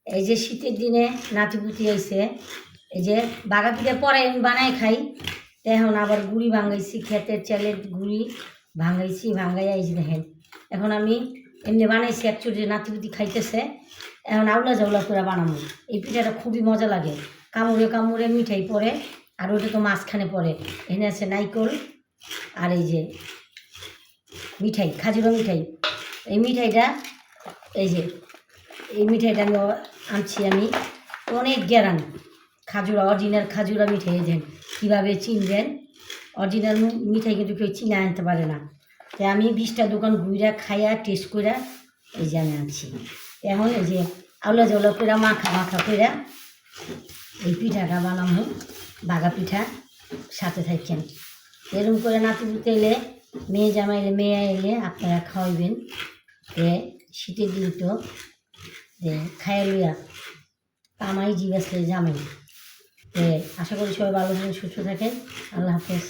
এই যে শীতের দিনে নাতিপুতি আইছে, এই যে বাঘা পিঠা পরে আমি বানাই খাই। এখন আবার গুড়ি ভাঙাইছি, ক্ষেতের চালের গুড়ি ভাঙাইছি, ভাঙাই আইছি দেখেন। এখন আমি এমনি বানাইছি একচুটি, নাতিপুতি খাইতেছে। এখন আউলা জাউলা করে বানাবো। এই পিঠাটা খুবই মজা লাগে, কামড়ে কামড়ে মিঠাই পরে, আর ওটা তো মাঝখানে পড়ে। এখানে আছে নাইকল আর এই যে মিঠাই, খাজুরা মিঠাই। এই মিঠাইটা এই যে এই মিঠাইটা আনছি আমি, অনেক গ্যারান। খাজুরা, অরিজিনাল খাজুরা মিঠাই দেন। কীভাবে চিনবেন অরিজিনাল মিঠাই কিন্তু কেউ চিনে আনতে পারে না। তাই আমি 20টা দোকান ঘুরে খাইয়া টেস্ট করে এই যে আমি আনছি। এখন এই যে আউলা জাউলা করে মাখা মাখা করে এই পিঠাটা বানাবো, বাঘা পিঠা। সাথে থাকেন। এরকম করে নাতিপুতি এলে, মেয়ে জামাই এলে, মেয়ে এলে আপনারা খাওয়াইবেন। শীতের দিন তো খাইয়া লইয়া কামাই জিজ্ঞাসা জামাই। আশা করি সবাই ভালো থাকেন, সুস্থ থাকেন। আল্লাহ হাফেজ।